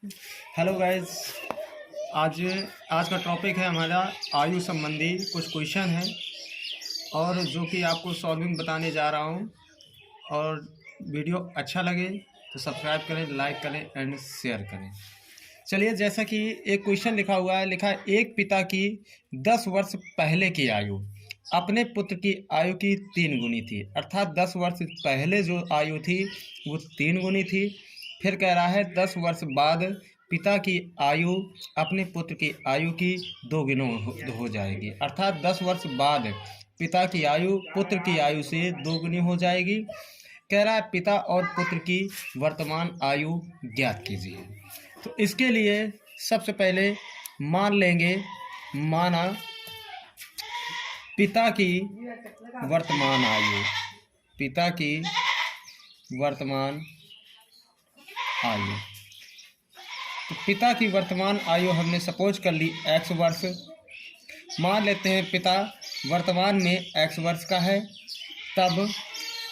Hello guys. आज आज का टॉपिक है हमारा आयु संबंधी कुछ क्वेश्चन है और जो कि आपको सॉल्विंग बताने जा रहा हूँ। और वीडियो अच्छा लगे तो सब्सक्राइब करें, लाइक करें एंड शेयर करें। चलिए, जैसा कि एक क्वेश्चन लिखा हुआ है, लिखा है एक पिता की 10 वर्ष पहले की आयु अपने पुत्र की आयु की 3 गुनी थी। अर्थात 10 वर्ष पहले जो आयु थी वो 3 गुनी थी। फिर कह रहा है 10 वर्ष बाद पिता की आयु अपने पुत्र की आयु की 2 गुनी हो जाएगी। अर्थात 10 वर्ष बाद पिता की आयु पुत्र की आयु से 2 गुनी हो जाएगी। कह रहा है पिता और पुत्र की वर्तमान आयु ज्ञात कीजिए। तो इसके लिए सबसे पहले मान लेंगे, माना पिता की वर्तमान आयु, पिता की वर्तमान आयु। तो पिता की वर्तमान आयु हमने सपोज कर ली x वर्ष। मान लेते हैं पिता वर्तमान में x वर्ष का है। तब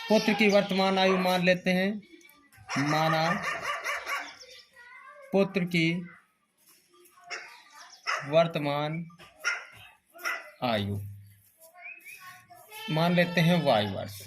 पुत्र की वर्तमान आयु मान लेते हैं, माना पुत्र की वर्तमान आयु मान लेते हैं y वर्ष।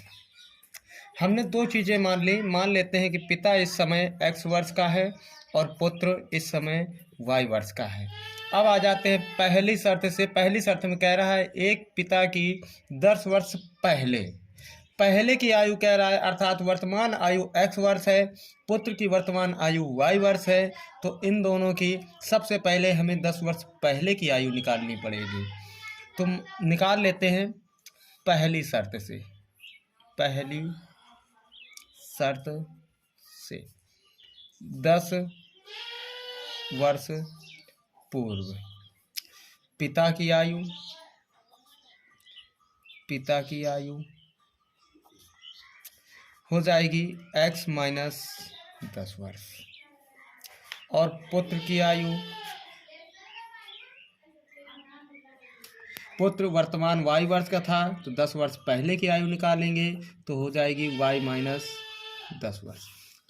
हमने दो चीज़ें मान ली। मान लेते हैं कि पिता इस समय x वर्ष का है और पुत्र इस समय y वर्ष का है। अब आ जाते हैं पहली शर्त से। पहली शर्त में कह रहा है एक पिता की 10 वर्ष पहले की आयु कह रहा है, अर्थात वर्तमान आयु x वर्ष है, पुत्र की वर्तमान आयु y वर्ष है। तो इन दोनों की सबसे पहले हमें 10 वर्ष पहले की आयु निकालनी पड़ेगी। तो निकाल लेते हैं पहली शर्त से। पहली शर्त से 10 वर्ष पूर्व पिता की आयु हो जाएगी x माइनस 10 वर्ष और पुत्र की आयु, पुत्र वर्तमान y वर्ष का था तो 10 वर्ष पहले की आयु निकालेंगे तो हो जाएगी y माइनस 10 वर्ष।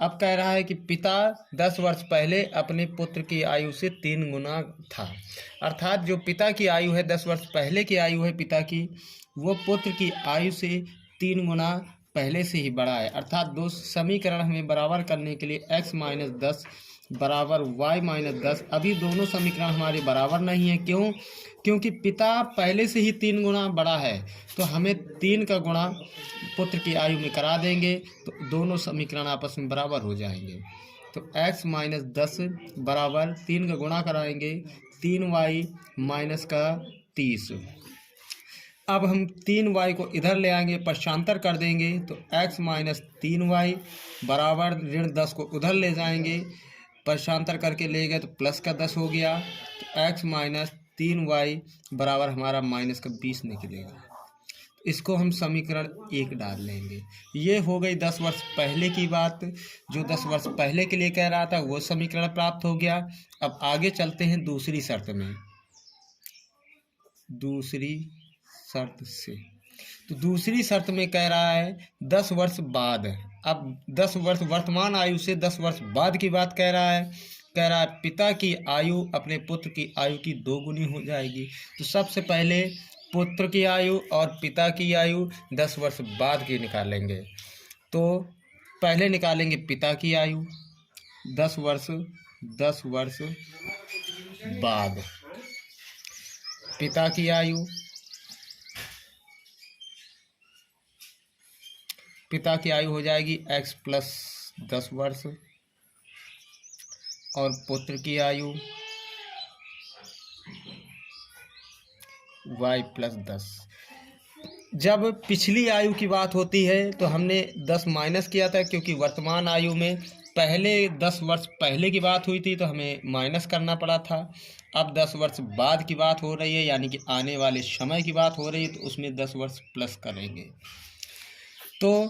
अब कह रहा है कि पिता 10 वर्ष पहले अपने पुत्र की आयु से 3 गुना था। अर्थात जो पिता की आयु है 10 वर्ष पहले की आयु है पिता की, वो पुत्र की आयु से 3 गुना पहले से ही बड़ा है। अर्थात दो समीकरण हमें बराबर करने के लिए x माइनस 10 बराबर y माइनस 10। अभी दोनों समीकरण हमारे बराबर नहीं है। क्यों? क्योंकि पिता पहले से ही 3 गुना बड़ा है, तो हमें 3 का गुणा पुत्र की आयु में करा देंगे तो दोनों समीकरण आपस में बराबर हो जाएंगे। तो x माइनस 10 बराबर 3 का गुणा कराएंगे 3y माइनस का 30। अब हम 3y को इधर ले आएंगे, पक्षांतर कर देंगे तो x माइनस 3y बराबर ऋण 10 को उधर ले जाएंगे, पक्षांतर करके ले गए तो प्लस का 10 हो गया। तो x माइनस 3y बराबर हमारा माइनस का 20 निकलेगा। इसको हम समीकरण 1 डाल लेंगे। ये हो गई 10 वर्ष पहले की बात। जो 10 वर्ष पहले के लिए कह रहा था वो समीकरण प्राप्त हो गया। अब आगे चलते हैं दूसरी शर्त में। दूसरी शर्त से तो दूसरी शर्त में कह रहा है 10 वर्ष बाद। अब 10 वर्ष वर्तमान आयु से 10 वर्ष बाद की बात कह रहा है पिता की आयु अपने पुत्र की आयु की 2 गुनी हो जाएगी। तो सबसे पहले पुत्र की आयु और पिता की आयु 10 वर्ष बाद की निकालेंगे। तो पहले निकालेंगे पिता की आयु 10 वर्ष बाद। पिता की आयु हो जाएगी x प्लस 10 वर्ष और पुत्र की आयु y प्लस 10। जब पिछली आयु की बात होती है तो हमने 10 माइनस किया था, क्योंकि वर्तमान आयु में पहले 10 वर्ष पहले की बात हुई थी तो हमें माइनस करना पड़ा था। अब 10 वर्ष बाद की बात हो रही है, यानी कि आने वाले समय की बात हो रही है, तो उसमें 10 वर्ष प्लस करेंगे। तो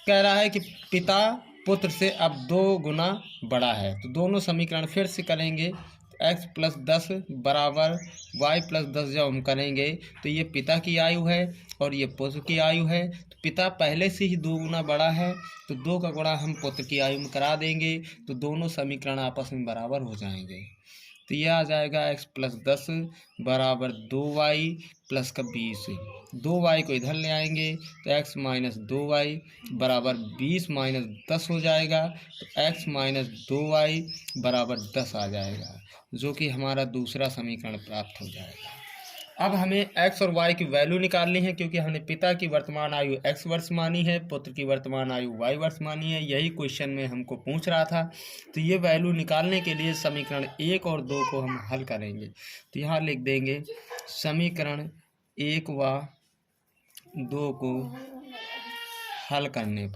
कह रहा है कि पिता पुत्र से अब 2 गुना बड़ा है। तो दोनों समीकरण फिर से करेंगे। x प्लस 10 बराबर y प्लस 10 जब हम करेंगे तो ये पिता की आयु है और ये पुत्र की आयु है। तो पिता पहले से ही 2 गुना बड़ा है, तो 2 का गुणा हम पुत्र की आयु में करा देंगे, तो दोनों समीकरण आपस में बराबर हो जाएंगे। तो यह आ जाएगा x प्लस 10 बराबर 2y प्लस का 20। 2y को इधर ले आएंगे तो x माइनस 2y बराबर 20 माइनस 10 हो जाएगा। तो x माइनस 2y बराबर 10 आ जाएगा, जो कि हमारा दूसरा समीकरण प्राप्त हो जाएगा। अब हमें x और y की वैल्यू निकालनी है, क्योंकि हमने पिता की वर्तमान आयु x वर्ष मानी है, पुत्र की वर्तमान आयु y वर्ष मानी है। यही क्वेश्चन में हमको पूछ रहा था। तो ये वैल्यू निकालने के लिए समीकरण 1 और 2 को हम हल करेंगे। तो यहाँ लिख देंगे समीकरण 1 व 2 को हल करने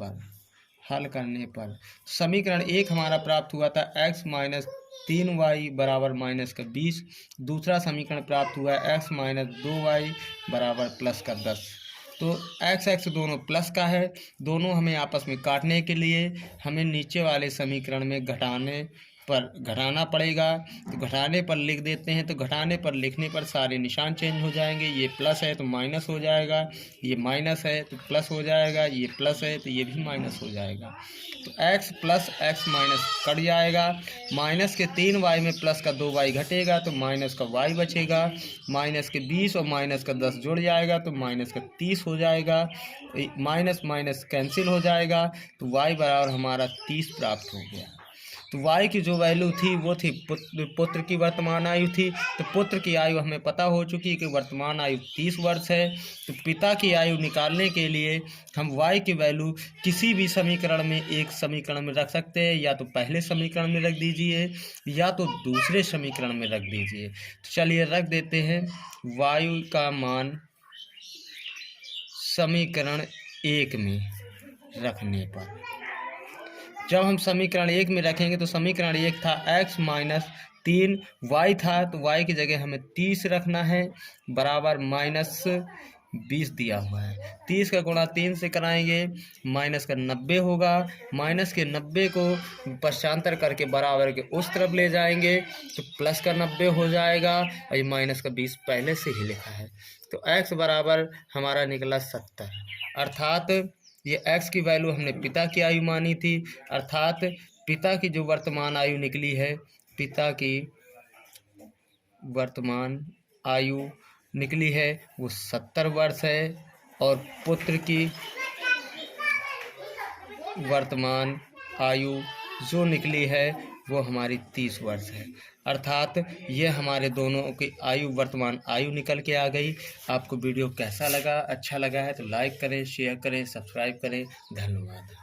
पर समीकरण 1 हमारा प्राप्त हुआ था x माइनस 3y बराबर माइनस का 20। दूसरा समीकरण प्राप्त हुआ है x माइनस 2y बराबर प्लस का 10। तो x दोनों प्लस का है, दोनों हमें आपस में काटने के लिए हमें नीचे वाले समीकरण में घटाना पड़ेगा। तो घटाने पर लिख देते हैं। तो घटाने पर लिखने पर सारे निशान चेंज हो जाएंगे। ये प्लस है तो माइनस हो जाएगा, ये माइनस है तो प्लस हो जाएगा, ये प्लस है तो ये भी माइनस हो जाएगा। तो x plus x minus cut जाएगा। माइनस के 3y में प्लस का 2y घटेगा तो माइनस का y बचेगा। माइनस के 20 और माइनस का 10 जुड़ जाएगा तो माइनस का 30 हो जाएगा। माइनस माइनस कैंसिल हो जाएगा तो y बराबर हमारा 30 प्राप्त हो गया। तो y की जो वैल्यू थी वो थी पुत्र की वर्तमान आयु थी। तो पुत्र की आयु हमें पता हो चुकी है कि वर्तमान आयु 30 वर्ष है। तो पिता की आयु निकालने के लिए हम y की वैल्यू किसी भी समीकरण में एक समीकरण में रख सकते हैं, या तो पहले समीकरण में रख दीजिए या तो दूसरे समीकरण में रख दीजिए। तो चलिए रख देते हैं y का मान समीकरण 1 में रखने पर। जब हम समीकरण 1 में रखेंगे तो समीकरण 1 था x माइनस 3y था, तो y की जगह हमें 30 रखना है बराबर माइनस 20 दिया हुआ है। 30 का गुणा 3 से कराएंगे माइनस का 90 होगा। माइनस के 90 को पश्चांतर करके बराबर के उस तरफ ले जाएंगे तो प्लस का 90 हो जाएगा, और ये माइनस का 20 पहले से ही लिखा है। तो x बराबर हमारा निकला 70। अर्थात ये x की वैल्यू हमने पिता की आयु मानी थी, अर्थात पिता की जो वर्तमान आयु निकली है, पिता की वर्तमान आयु निकली है वो 70 वर्ष है, और पुत्र की वर्तमान आयु जो निकली है वो हमारी 30 वर्ष है। अर्थात ये हमारे दोनों की वर्तमान आयु निकल के आ गई। आपको वीडियो कैसा लगा? अच्छा लगा है तो लाइक करें, शेयर करें, सब्सक्राइब करें। धन्यवाद।